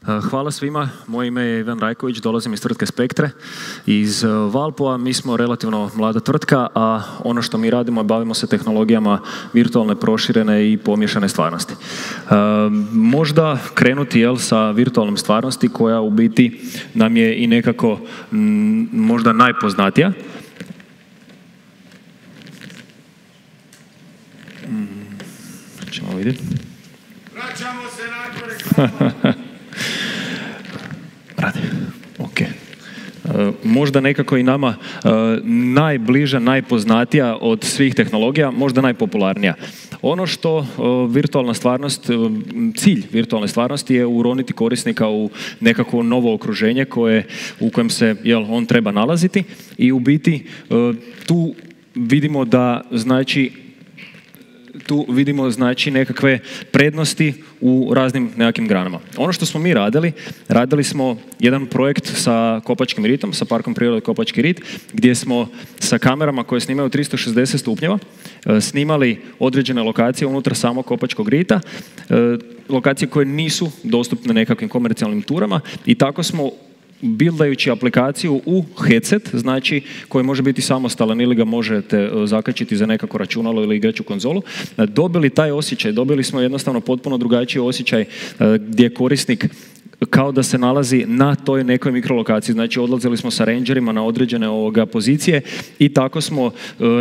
Hvala svima, moje ime je Ivan Rajković, dolazim iz tvrtke Spektre, iz Valpova. Mi smo relativno mlada tvrtka, a ono što mi radimo je bavimo se tehnologijama virtualne, proširene i pomiješane stvarnosti. Možda krenuti sa virtualnom stvarnosti koja u biti nam je i nekako možda najpoznatija. Ćemo vidjeti. Vraćamo se nakon reklama. Radi, ok. Možda nekako i nama najbliža, najpoznatija od svih tehnologija, možda najpopularnija. Ono što virtualna stvarnost, cilj virtualne stvarnosti je uroniti korisnika u nekako novo okruženje u kojem se on treba nalaziti i u biti tu vidimo da znači nekakve prednosti u raznim nekakvim granama. Ono što smo mi radili smo jedan projekt sa Kopačkim ritom, sa Parkom prirode Kopački rit, gdje smo sa kamerama koje snimaju 360 stupnjeva snimali određene lokacije unutar samog Kopačkog rita, lokacije koje nisu dostupne nekakvim komercijalnim turama i tako smo bildajući aplikaciju u headset, znači koji može biti samostalan ili ga možete zakačiti za nekako računalo ili igraču konzolu, dobili taj osjećaj, dobili smo jednostavno potpuno drugačiji osjećaj gdje korisnik kao da se nalazi na toj nekoj mikrolokaciji. Znači odlazili smo sa rangerima na određene pozicije i tako smo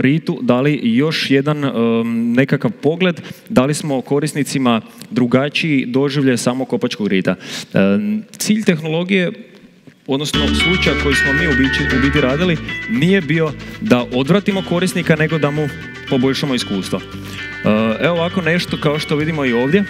ritu dali još jedan nekakav pogled, dali smo korisnicima drugačiji doživljaj samog Kopačkog rita. Cilj tehnologije, odnosno slučaj koji smo mi u biti radili, nije bio da odvratimo korisnika, nego da mu poboljšamo iskustvo. Evo ovako nešto kao što vidimo i ovdje.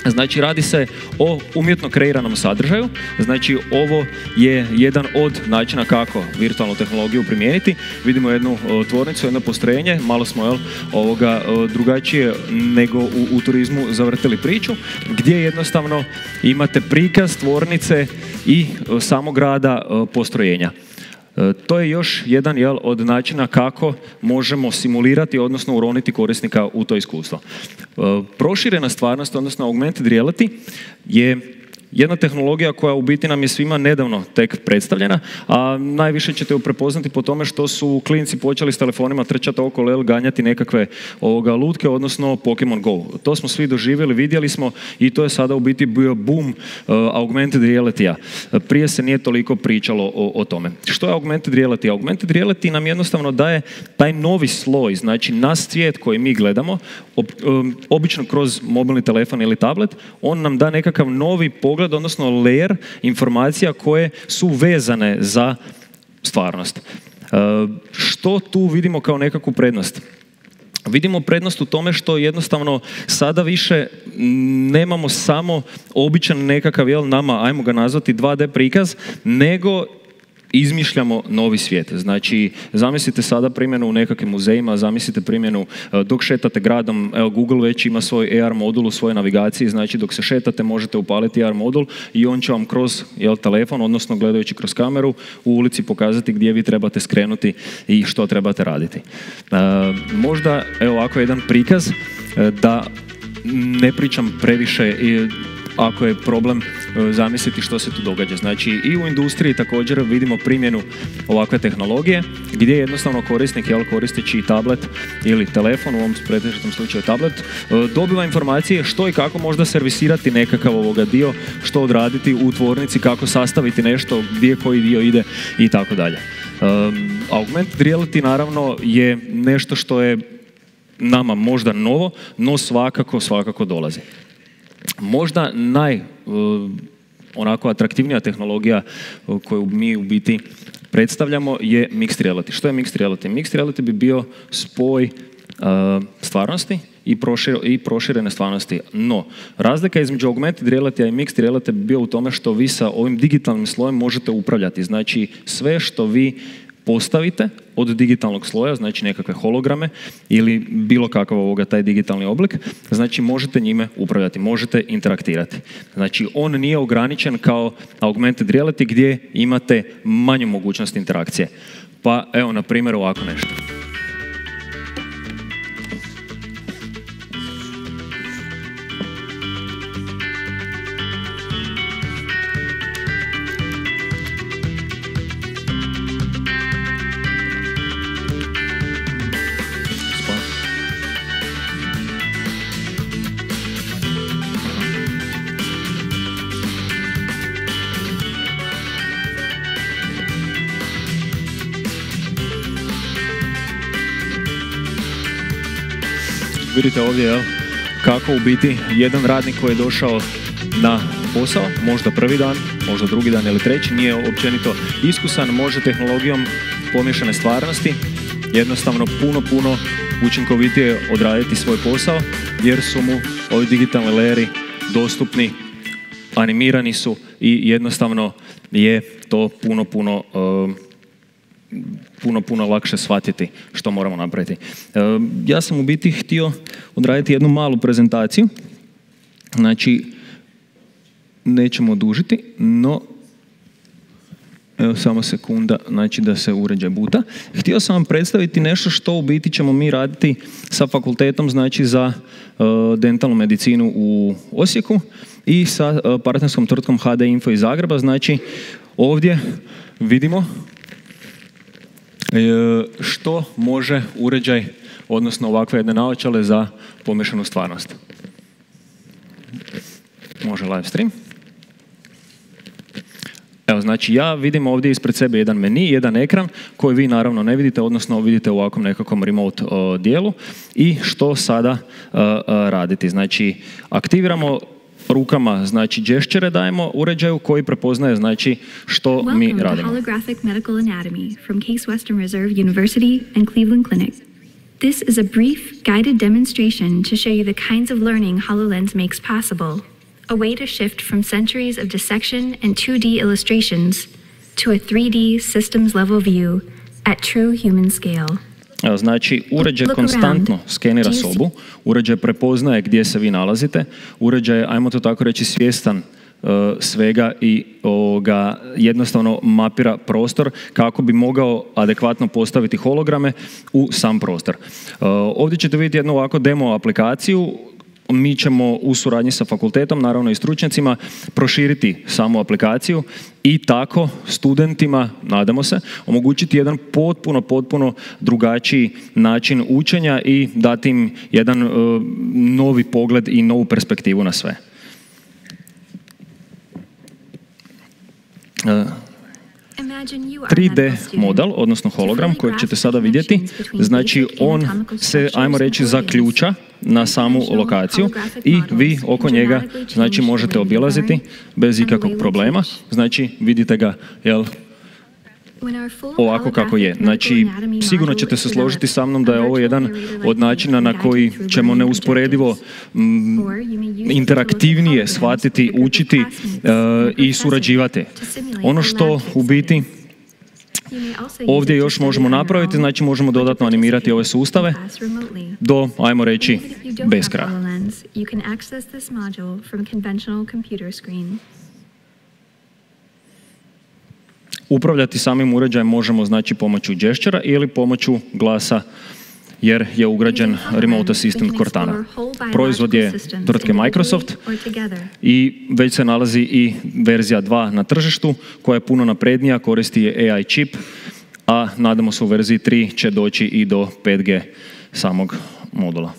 Znači radi se o umjetno kreiranom sadržaju, znači ovo je jedan od načina kako virtualnu tehnologiju primijeniti. Vidimo jednu tvornicu, jedno postrojenje, malo smo drugačije nego u turizmu zavrtili priču, gdje jednostavno imate prikaz tvornice i samog rada postrojenja. To je još jedan od načina kako možemo simulirati, odnosno uroniti korisnika u to iskustvo. Proširena stvarnost, odnosno augmented reality, je jedna tehnologija koja u biti nam je svima nedavno tek predstavljena, a najviše ćete ju prepoznati po tome što su klinci počeli s telefonima trčati okolo, ganjati nekakve lutke, odnosno Pokemon Go. To smo svi doživjeli, vidjeli smo i to je sada u biti bio boom augmented reality-a. Prije se nije toliko pričalo o tome. Što je augmented reality? Augmented reality nam jednostavno daje taj novi sloj, znači na svijet koji mi gledamo, obično kroz mobilni telefon ili tablet, on nam da nekakav novi pogled, odnosno layer informacija koje su vezane za stvarnost. Što tu vidimo kao nekakvu prednost? Vidimo prednost u tome što jednostavno sada više nemamo samo običan nekakav, nama, ajmo ga nazvati 2D prikaz, nego izmišljamo novi svijet. Znači, zamislite sada primjenu u nekakvim muzejima, zamislite primjenu dok šetate gradom, evo Google već ima svoj AR modul u svojoj navigaciji, znači dok se šetate možete upaliti AR modul i on će vam kroz telefon, odnosno gledajući kroz kameru, u ulici pokazati gdje vi trebate skrenuti i što trebate raditi. Možda, evo ovako jedan prikaz, da ne pričam previše ako je problem zamisliti što se tu događa. Znači i u industriji također vidimo primjenu ovakve tehnologije gdje jednostavno korisnik, koristeći tablet ili telefon, u ovom pretežitom slučaju tablet, dobiva informacije što i kako možda servisirati nekakav dio, što odraditi u tvornici, kako sastaviti nešto, gdje koji dio ide i tako dalje. Augmented reality naravno je nešto što je nama možda novo, no svakako dolazi. Možda onako atraktivnija tehnologija koju mi u biti predstavljamo je mixed reality. Što je mixed reality? Mixed reality bi bio spoj stvarnosti i proširene stvarnosti. No, razlika između augmented reality i mixed reality bi bio u tome što vi sa ovim digitalnim slojem možete upravljati. Znači, sve što vi postavite od digitalnog sloja, znači nekakve holograme ili bilo kakav taj digitalni oblik, znači možete njime upravljati, možete interaktirati. Znači on nije ograničen kao augmented reality gdje imate manju mogućnost interakcije. Pa evo na primjer ovako nešto. vidite ovdje, jel, kako u biti jedan radnik koji je došao na posao, možda prvi dan, možda drugi dan ili treći, nije općenito iskusan, može tehnologijom pomiješane stvarnosti jednostavno puno učinkovitije odraditi svoj posao, jer su mu ovi digitalni layeri dostupni, animirani su i jednostavno je to puno lakše shvatiti što moramo napraviti. Ja sam u biti htio odraditi jednu malu prezentaciju, znači nećemo dužiti, no evo samo sekunda, znači da se uređaj buta. Htio sam vam predstaviti nešto što u biti ćemo mi raditi sa fakultetom, znači za dentalnu medicinu u Osijeku i sa partnerskom tvrtkom HD Info iz Zagreba. Znači ovdje vidimo što može uređaj, odnosno ovakve jedne naočale za pomiješanu stvarnost. Može live stream. Evo, znači ja vidim ovdje ispred sebe jedan meni, jedan ekran koji vi naravno ne vidite, odnosno vidite u ovakvom nekakvom remote dijelu. I što sada raditi? Znači, aktiviramo rukama, znači gesture dajemo uređaju koji prepoznaje, znači, što mi radimo. Welcome to Holographic Medical Anatomy from Case Western Reserve University and Cleveland Clinic. This is a brief, guided demonstration to show you the kinds of learning HoloLens makes possible. A way to shift from centuries of dissection and 2D illustrations to a 3D systems level view at true human scale. Znači, uređaj konstantno skenira sobu, uređaj prepoznaje gdje se vi nalazite, uređaj, ajmo to tako reći, svjestan svega i jednostavno mapira prostor kako bi mogao adekvatno postaviti holograme u sam prostor. Ovdje ćete vidjeti jednu ovako demo aplikaciju. Mi ćemo u suradnji sa fakultetom, naravno i stručnjacima, proširiti samu aplikaciju i tako studentima, nadamo se, omogućiti jedan potpuno drugačiji način učenja i dati im jedan novi pogled i novu perspektivu na sve. 3D model, odnosno hologram kojeg ćete sada vidjeti, znači on se, ajmo reći, zaključa na samu lokaciju i vi oko njega, znači, možete obilaziti bez ikakvog problema. Znači, vidite ga, jel, ovako kako je. Znači, sigurno ćete se složiti sa mnom da je ovo jedan od načina na koji ćemo neusporedivo interaktivnije shvatiti, učiti i surađivati. Ono što u biti ovdje još možemo napraviti, znači možemo dodatno animirati ove sustave do, ajmo reći, beskraja. Upravljati samim uređajem možemo, znači, pomoću gestura ili pomoću glasa, jer je ugrađen Remote Assistant Cortana. Proizvod je tvrtke Microsoft i već se nalazi i verzija 2 na tržištu koja je puno naprednija, koristi je AI čip, a nadamo se u verziji 3 će doći i do 5G samog modula.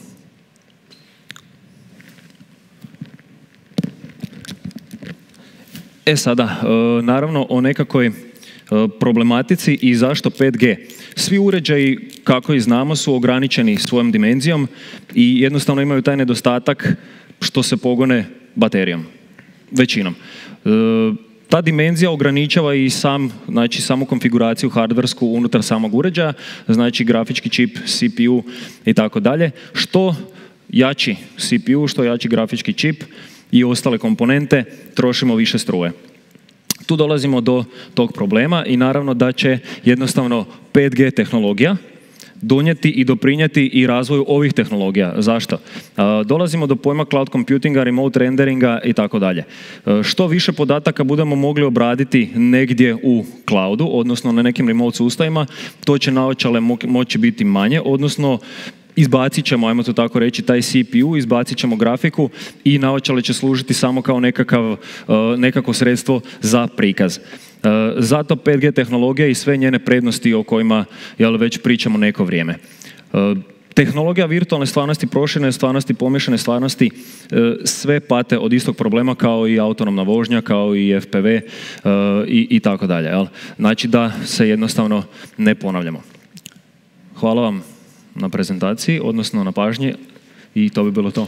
Sada, naravno o nekakvoj problematici i zašto 5G. Svi uređaji, kako i znamo, su ograničeni svojom dimenzijom i jednostavno imaju taj nedostatak što se pogone baterijom. Većinom. Ta dimenzija ograničava i samu konfiguraciju hardversku unutar samog uređaja, znači grafički čip, CPU i tako dalje. Što jači CPU, što jači grafički čip i ostale komponente, trošimo više struje. Tu dolazimo do tog problema i naravno da će jednostavno 5G tehnologija donijeti i doprinijeti i razvoju ovih tehnologija. Zašto? Dolazimo do pojma cloud computinga, remote renderinga i tako dalje. Što više podataka budemo mogli obraditi negdje u cloudu, odnosno na nekim remote sustavima, to će naočale moći biti manje, odnosno izbacit ćemo, ajmo to tako reći, taj CPU, izbacit ćemo grafiku i naočale će služiti samo kao nekako sredstvo za prikaz. Zato 5G tehnologija i sve njene prednosti o kojima već pričamo neko vrijeme. Tehnologija virtualne stvarnosti, proširene stvarnosti, pomiješane stvarnosti, sve pate od istog problema kao i autonomna vožnja, kao i FPV i tako dalje. Znači da se jednostavno ne ponavljamo. Hvala vam na prezentaciji, odnosno na pažnji i to bi bilo to.